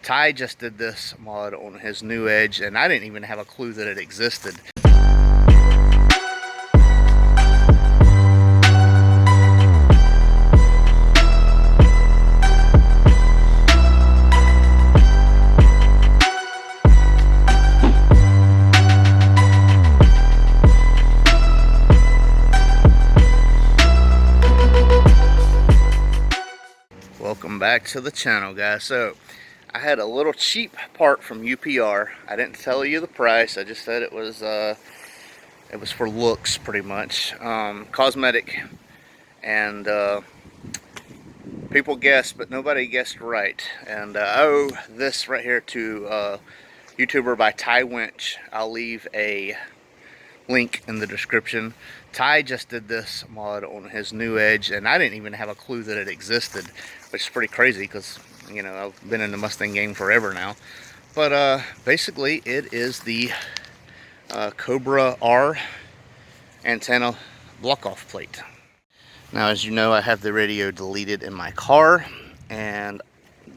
Ty just did this mod on his new Edge, and I didn't even have a clue that it existed. Welcome back to the channel, guys. So I had a little cheap part from UPR. I didn't tell you the price. I just said it was for looks, pretty much, cosmetic, and people guessed, but nobody guessed right. And I owe this right here to YouTuber by Ty Winch. I'll leave a link in the description. Ty just did this mod on his new Edge, and I didn't even have a clue that it existed, which is pretty crazy because, you know, I've been in the Mustang game forever now. But basically it is the Cobra R Antenna block-off plate. Now, as you know, I have the radio deleted in my car, and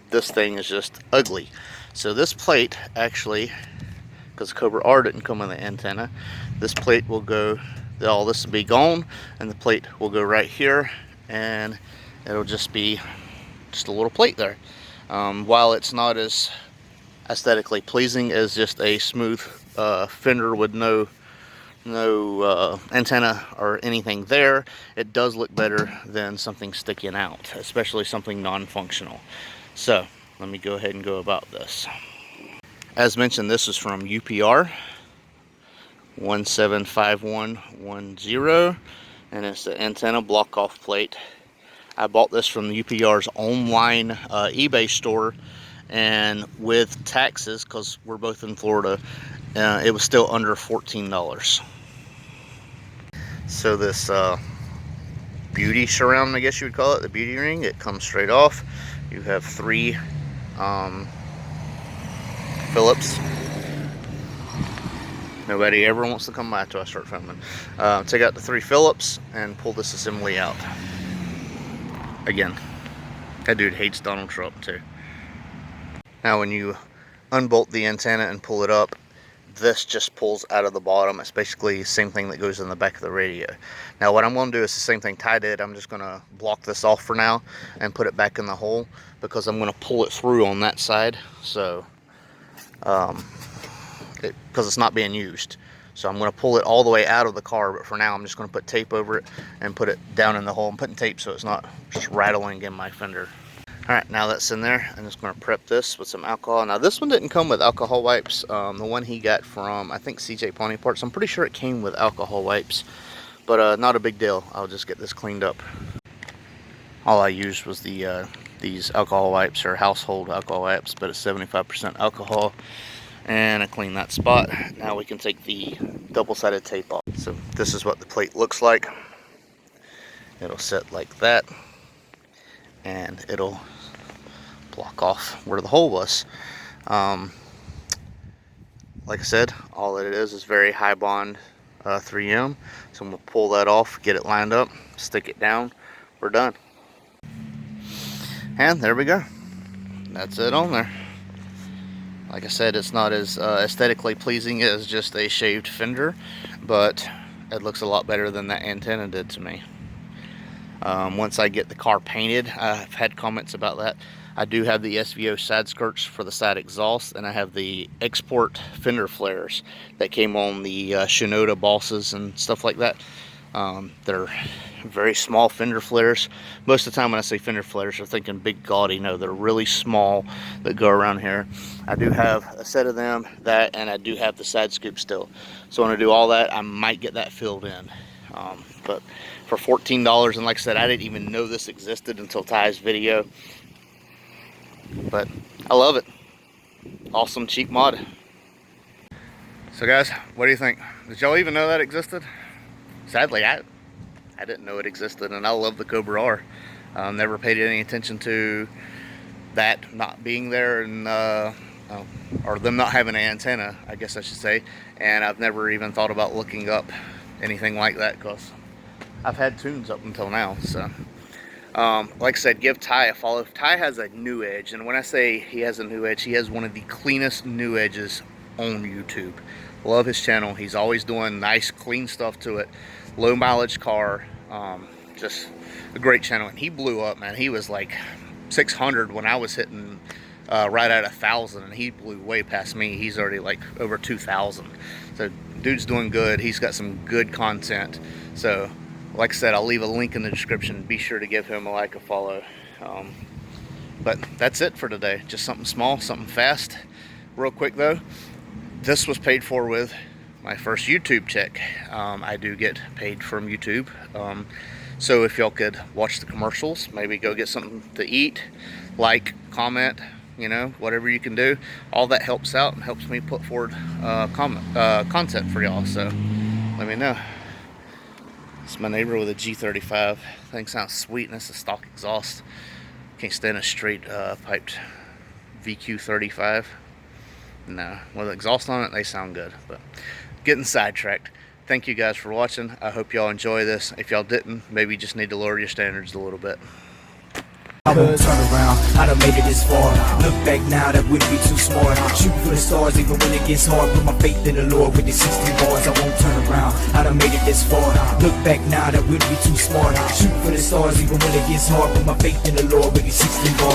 this thing is just ugly. So this plate actually, because Cobra R didn't come with the antenna, this plate will go, all this will be gone, and the plate will go right here, and it'll just be just a little plate there. While it's not as aesthetically pleasing as just a smooth fender with no antenna or anything there, it does look better than something sticking out, especially something non-functional. So let me go ahead and go about this. As mentioned, this is from UPR 175110, and it's the antenna block off plate. I bought this from UPR's online eBay store, and with taxes, because we're both in Florida, it was still under $14. So this beauty surround, I guess you would call it, the beauty ring, it comes straight off. You have three Phillips. Nobody ever wants to come by till I start filming. Take out the three Phillips and pull this assembly out. Again, that dude hates Donald Trump too. Now when you unbolt the antenna and pull it up, this just pulls out of the bottom. It's basically the same thing that goes in the back of the radio. Now what I'm going to do is the same thing Ty did. I'm just going to block this off for now and put it back in the hole, because I'm going to pull it through on that side. So because it's not being used, so I'm going to pull it all the way out of the car, but for now I'm just going to put tape over it and put it down in the hole. I'm putting tape so it's not just rattling in my fender. Alright, now that's in there, I'm just going to prep this with some alcohol. Now this one didn't come with alcohol wipes. The one he got from, I think, CJ Pawnee Parts, I'm pretty sure it came with alcohol wipes, but not a big deal. I'll just get this cleaned up. All I used was the these alcohol wipes, or household alcohol wipes, but it's 75% alcohol, and I clean that spot. Now we can take the double-sided tape off. So this is what the plate looks like. It'll sit like that, and it'll block off where the hole was. Like I said, all it is very high bond 3M. So I'm gonna pull that off, get it lined up, stick it down, we're done. And there we go. That's it on there. Like I said, it's not as aesthetically pleasing as just a shaved fender, but it looks a lot better than that antenna did to me. Once I get the car painted, I've had comments about that. I do have the SVO side skirts for the side exhaust, and I have the export fender flares that came on the Shinoda Bosses and stuff like that. They're very small fender flares. Most of the time when I say fender flares, you're thinking big gaudy. No, they're really small that go around here. I do have a set of them, that, and I do have the side scoop still. So when I do all that, I might get that filled in. But for $14, and like I said, I didn't even know this existed until Ty's video. But I love it. Awesome cheap mod. So guys, what do you think? Did y'all even know that existed? Sadly, I didn't know it existed, and I love the Cobra R. Never paid any attention to that not being there, and or them not having an antenna, I guess I should say. And I've never even thought about looking up anything like that, because I've had tunes up until now. So Like I said, give Ty a follow. Ty has a new edge, and when I say he has a new edge, he has one of the cleanest new edges on YouTube. Love his channel. He's always doing nice, clean stuff to it. Low mileage car. Just a great channel. And he blew up, man. He was like 600 when I was hitting right at 1,000, and he blew way past me. He's already like over 2,000. So dude's doing good. He's got some good content. So like I said, I'll leave a link in the description. Be sure to give him a like, a follow. But that's it for today. Just something small, something fast. Real quick though, this was paid for with my first YouTube check. I do get paid from YouTube. So if y'all could watch the commercials, maybe go get something to eat, like, comment, you know, whatever you can do. All that helps out and helps me put forward content for y'all. So let me know. It's my neighbor with a G35. Thing sounds sweet, and that's a stock exhaust. Can't stand a straight piped VQ35. No, with exhaust on it, they sound good. But getting sidetracked. Thank you guys for watching. I hope y'all enjoy this. If y'all didn't, maybe you just need to lower your standards a little bit. I won't turn around, I done made it this far. Look back now, that wouldn't be too smart. Shoot for the stars even when it gets hard. Put my faith in the Lord with these 16 bars. I won't turn around, I done made it this far. Look back now, that wouldn't be too smart. Shoot for the stars even when it gets hard. Put my faith in the Lord with these 16 bars.